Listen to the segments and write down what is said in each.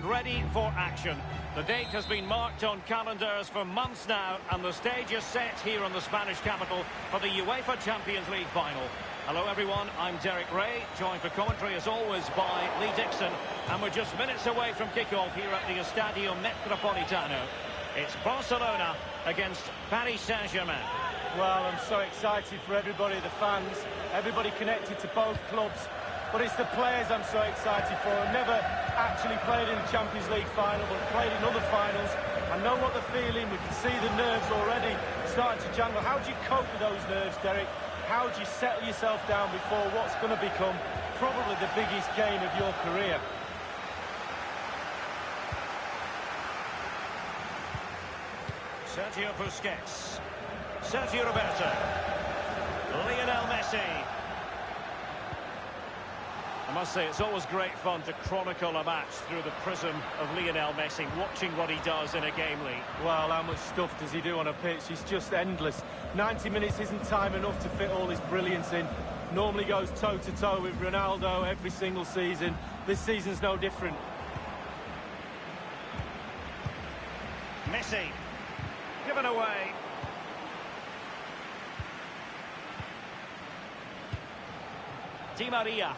and ready for action. The date has been marked on calendars for months now, and the stage is set here in the Spanish capital for the UEFA Champions League final. Hello everyone, I'm Derek Ray, joined for commentary as always by Lee Dixon, and we're just minutes away from kickoff here at the Estadio Metropolitano. It's Barcelona against Paris Saint-Germain. Well, I'm so excited for everybody, the fans, everybody connected to both clubs. But it's the players I'm so excited for. I've never actually played in the Champions League final, but played in other finals. I know what they're feeling. We can see the nerves already starting to jangle. How do you cope with those nerves, Derek? How do you settle yourself down before what's going to become probably the biggest game of your career? Sergio Busquets. Sergio Roberto. Lionel Messi. I must say, it's always great fun to chronicle a match through the prism of Lionel Messi, watching what he does in a game, Lee. Well, how much stuff does he do on a pitch? He's just endless. 90 minutes isn't time enough to fit all his brilliance in. Normally goes toe-to-toe with Ronaldo every single season. This season's no different. Messi. Given away. Di Maria.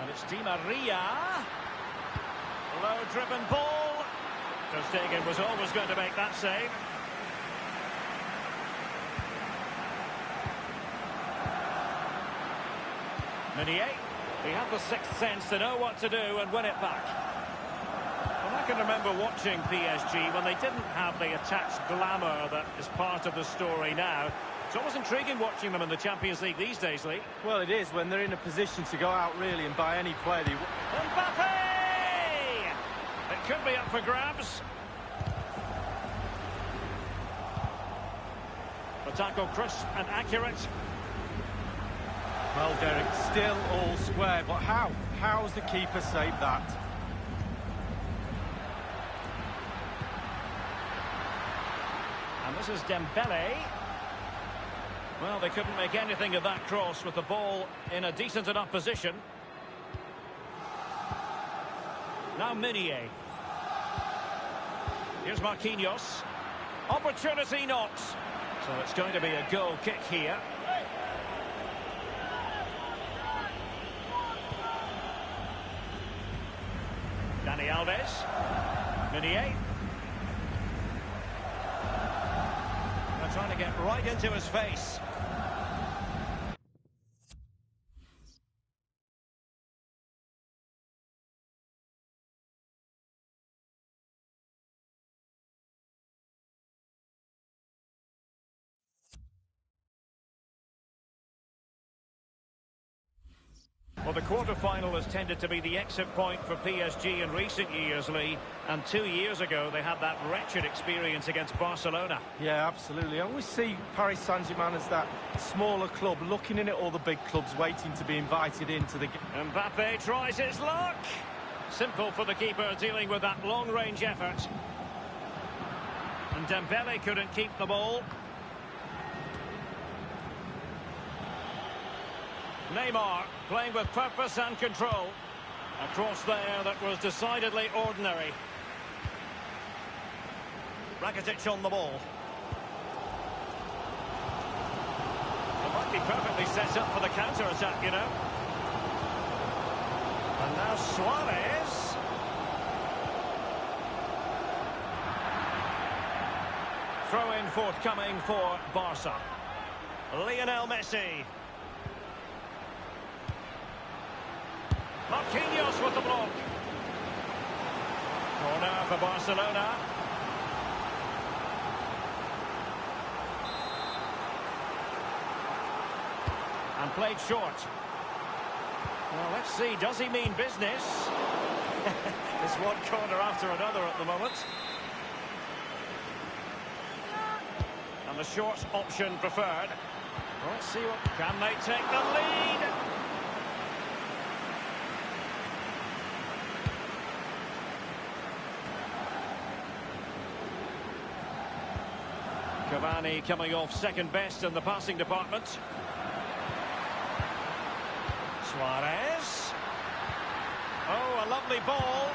And it's Di Maria. Low-driven ball. Ter Stegen was always going to make that save. Meunier. He had the sixth sense to know what to do and win it back. And I can remember watching PSG when they didn't have the attached glamour that is part of the story now. It's always intriguing watching them in the Champions League these days, Lee. Well, it is when they're in a position to go out really and buy any player. Mbappe! It could be up for grabs. The tackle crisp and accurate. Well, Derek, still all square, but how? How's the keeper saved that? And this is Dembele. Well, they couldn't make anything of that cross with the ball in a decent enough position. Now Meunier. Here's Marquinhos. Opportunity not. So it's going to be a goal kick here. Dani Alves. Meunier. They're trying to get right into his face. Well, the quarter-final has tended to be the exit point for PSG in recent years, Lee. And 2 years ago, they had that wretched experience against Barcelona. Yeah, absolutely. I always see Paris Saint-Germain as that smaller club, looking in at all the big clubs, waiting to be invited into the game. Mbappe tries his luck. Simple for the keeper, dealing with that long-range effort. And Dembele couldn't keep the ball. Neymar playing with purpose and control. A cross there that was decidedly ordinary. Rakitic on the ball. It might be perfectly set up for the counter-attack, you know. And now Suarez. Throw-in forthcoming for Barca. Lionel Messi. Marquinhos with the block. Corner for Barcelona. And played short. Well, let's see, does he mean business? It's one corner after another at the moment. And the short option preferred. Well, let's see what... Can they take the lead? Cavani coming off second best in the passing department. Suarez. Oh, a lovely ball.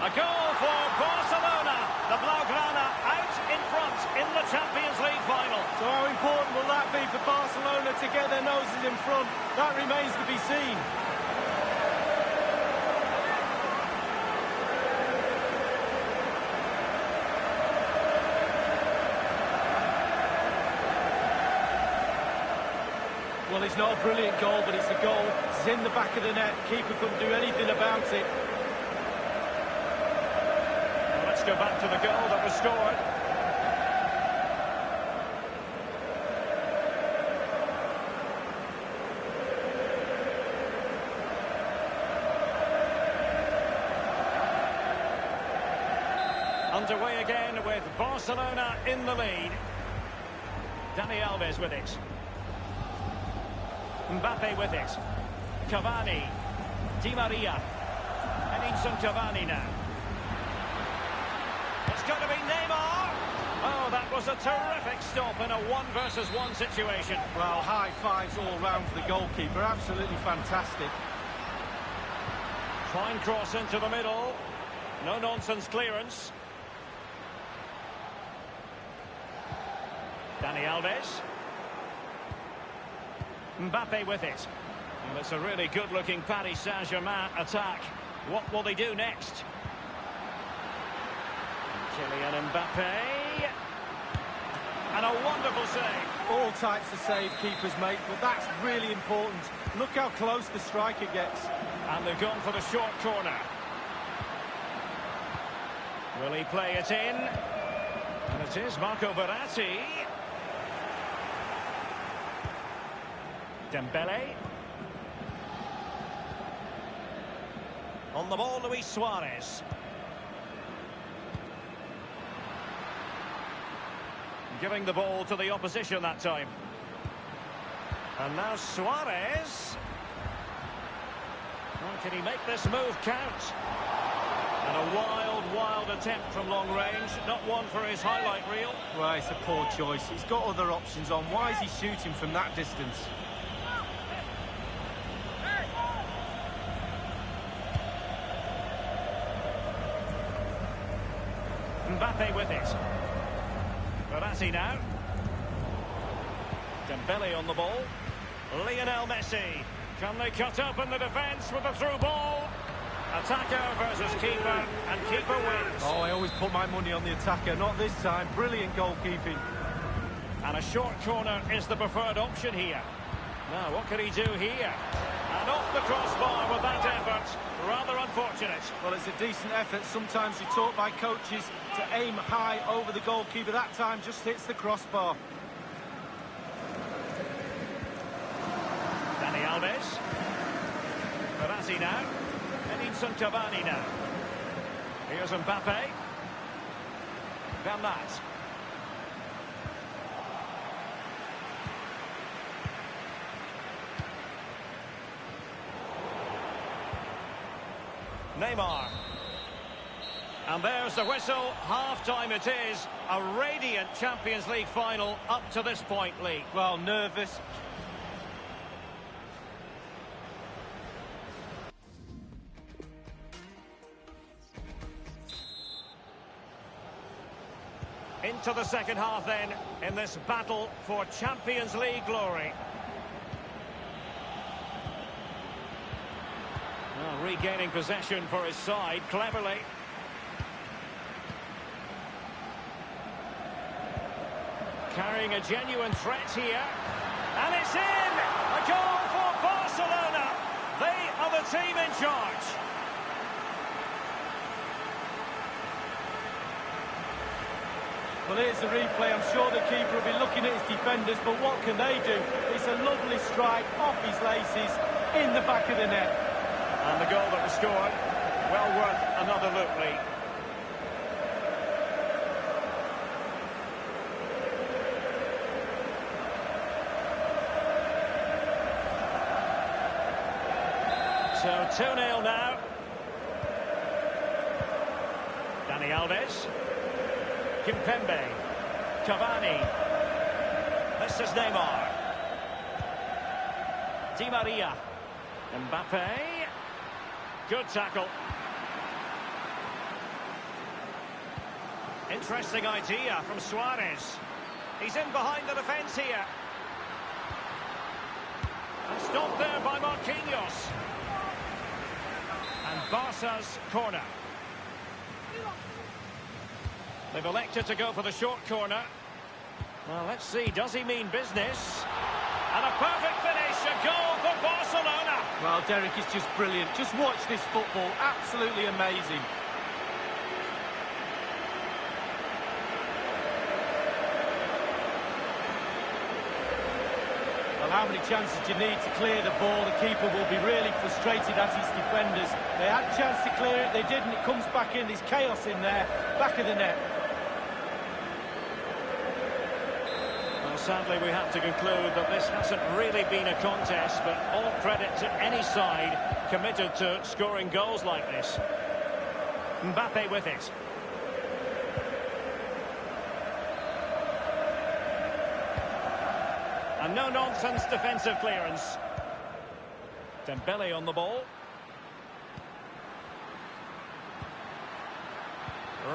A goal for Barcelona. The Blaugrana out in front in the Champions League final. So how important will that be for Barcelona to get their noses in front? That remains to be seen. Well, it's not a brilliant goal, but it's a goal. It's in the back of the net. Keeper couldn't do anything about it. Well, let's go back to the goal that was scored. Underway again with Barcelona in the lead. Dani Alves with it. Mbappe with it. Cavani. Di Maria. Edinson Cavani now. It's going to be Neymar. Oh, that was a terrific stop in a 1-versus-1 situation. Well, high fives all round for the goalkeeper. Absolutely fantastic. Fine cross into the middle. No-nonsense clearance. Dani Alves. Mbappe with it. And it's a really good-looking Paris Saint-Germain attack. What will they do next? Kylian Mbappe. And a wonderful save. All types of save keepers make, but that's really important. Look how close the striker gets. And they've gone for the short corner. Will he play it in? And it is Marco Verratti. Dembele. On the ball, Luis Suarez. Giving the ball to the opposition that time. And now Suarez. Oh, can he make this move count? And a wild attempt from long range. Not one for his highlight reel. Well, it's a poor choice. He's got other options on. Why is he shooting from that distance? Mbappe with it. Verratti now. Dembele on the ball. Lionel Messi. Can they cut up in the defence with a through ball? Attacker versus keeper, and keeper wins. Oh, I always put my money on the attacker. Not this time. Brilliant goalkeeping. And a short corner is the preferred option here. Now, what can he do here? And off the crossbar with that effort. Rather unfortunate. Well, it's a decent effort. Sometimes you're taught by coaches to aim high over the goalkeeper. That time just hits the crossbar. Dani Alves. Verratti now. Edinson Cavani now. Here's Mbappe. Bernat. Neymar. And there's the whistle. Half-time it is. A radiant Champions League final up to this point, Lee. Well, nervous. Into the second half then, in this battle for Champions League glory. Well, regaining possession for his side, cleverly. Carrying a genuine threat here. And it's in! A goal for Barcelona! They are the team in charge. Well, here's the replay. I'm sure the keeper will be looking at his defenders, but what can they do? It's a lovely strike off his laces in the back of the net. And the goal that was scored, well worth another look, Lee. So 2-0 now. Dani Alves. Kimpembe. Cavani. This is Neymar. Di Maria. Mbappe. Good tackle. Interesting idea from Suarez. He's in behind the defence here. And stopped there by Marquinhos. And Barca's corner. They've elected to go for the short corner. Well, let's see, does he mean business? And a perfect finish, a goal for Barcelona. Well, Derek, is just brilliant. Just watch this football, absolutely amazing. Well, how many chances do you need to clear the ball? The keeper will be really frustrated as his defenders. They had a chance to clear it, they didn't. It comes back in, there's chaos in there, back of the net. Sadly, we have to conclude that this hasn't really been a contest, but all credit to any side committed to scoring goals like this. Mbappe with it. And no-nonsense defensive clearance. Dembele on the ball.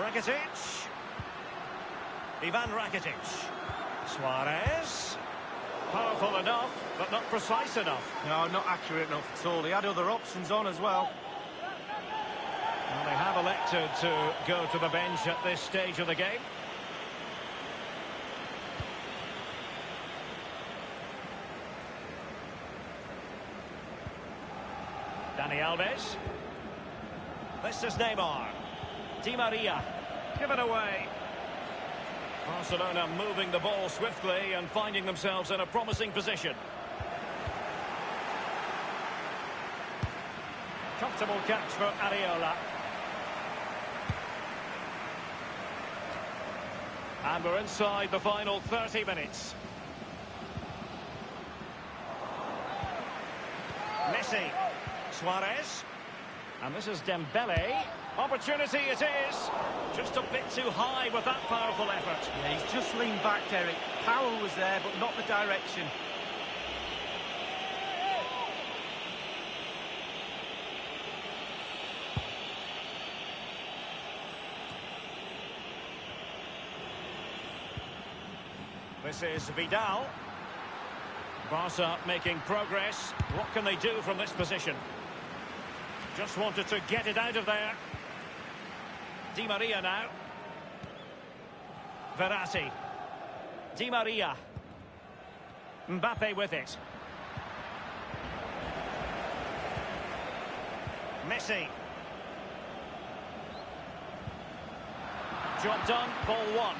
Rakitic. Ivan Rakitic. Suarez. Powerful enough, but not precise enough. No, not accurate enough at all. He had other options on as well. Well, they have elected to go to the bench at this stage of the game. Dani Alves. This is Neymar. Di Maria. Give it away. Barcelona moving the ball swiftly and finding themselves in a promising position. Comfortable catch for Areola. And we're inside the final 30 minutes. Messi. Suarez. And this is Dembele. Opportunity it is. Just a bit too high with that powerful effort. Yeah, he's just leaned back, Derek. Power was there, but not the direction. This is Vidal. Barca making progress. What can they do from this position? Just wanted to get it out of there. Di Maria now. Verratti. Di Maria. Mbappe with it. Messi. Job done, ball one.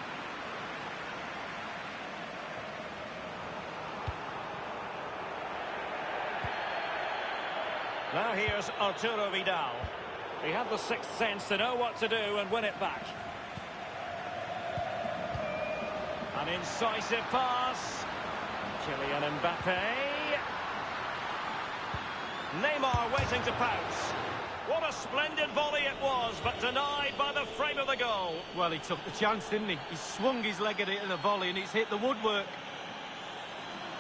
Now here's Arturo Vidal. He had the sixth sense to know what to do and win it back. An incisive pass. Kylian Mbappe. Neymar waiting to pounce. What a splendid volley it was, but denied by the frame of the goal. Well, he took the chance, didn't he? He swung his leg at it in the volley and it's hit the woodwork.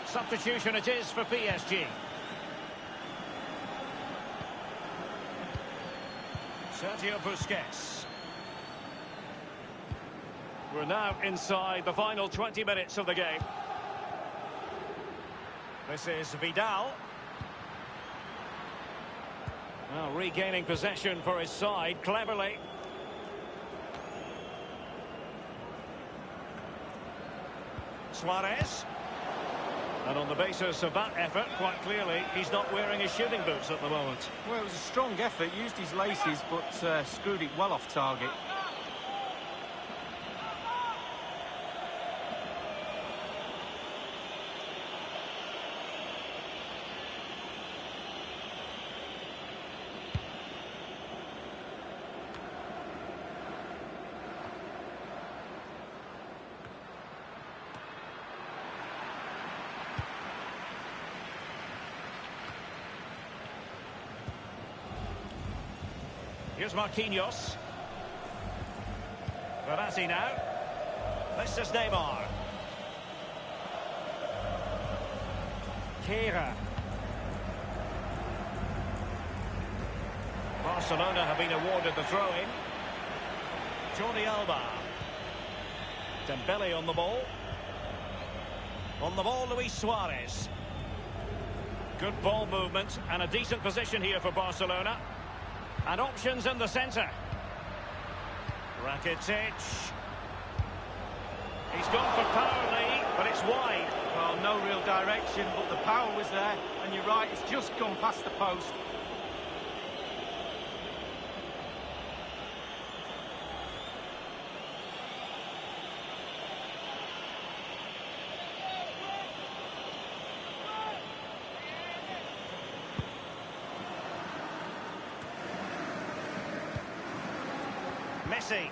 Substitution it is for PSG. Sergio Busquets. We're now inside the final 20 minutes of the game. This is Vidal. Well, regaining possession for his side cleverly. Suarez. And on the basis of that effort, quite clearly, he's not wearing his shooting boots at the moment. Well, it was a strong effort, used his laces, but screwed it well off target. Here's Marquinhos. Verratti now. This is Neymar. Kehrer. Barcelona have been awarded the throw-in. Jordi Alba. Dembele on the ball. On the ball, Luis Suarez. Good ball movement and a decent position here for Barcelona. And options in the centre. Rakitic. He's gone for power, Lee, but it's wide. Well, no real direction, but the power was there. And you're right, it's just gone past the post. Messi.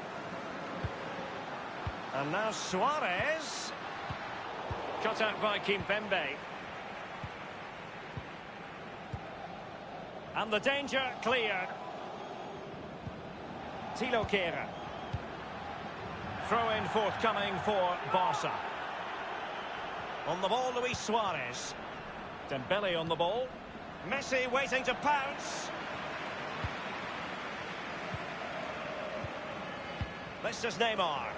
And now Suarez. Cut out by Kimpembe. And the danger cleared. Thilo Kehrer. Throw-in forthcoming for Barca. On the ball, Luis Suarez. Dembele on the ball. Messi waiting to pounce. This is Neymar.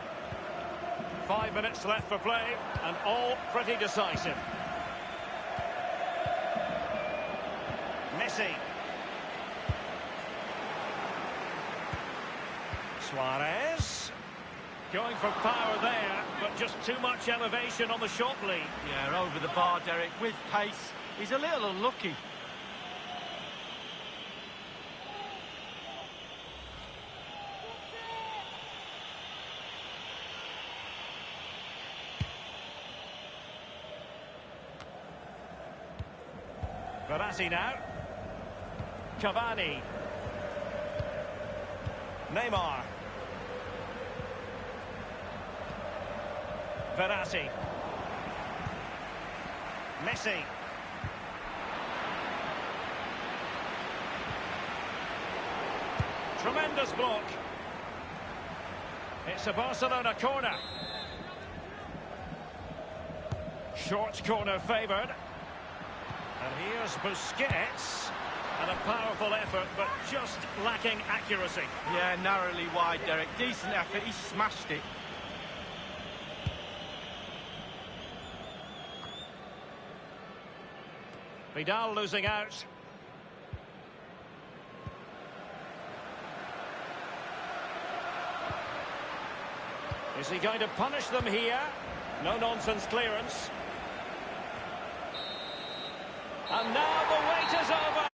5 minutes left for play, and all pretty decisive. Messi. Suarez. Going for power there, but just too much elevation on the shot lead. Yeah, over the bar, Derek, with pace. He's a little unlucky. Verratti now. Cavani. Neymar. Verratti. Messi. Tremendous block. It's a Barcelona corner. Short corner favoured. And here's Busquets. And a powerful effort, but just lacking accuracy. Yeah, narrowly wide, Derek. Decent effort, he smashed it. Vidal losing out. Is he going to punish them here? No-nonsense clearance. And now the wait is over.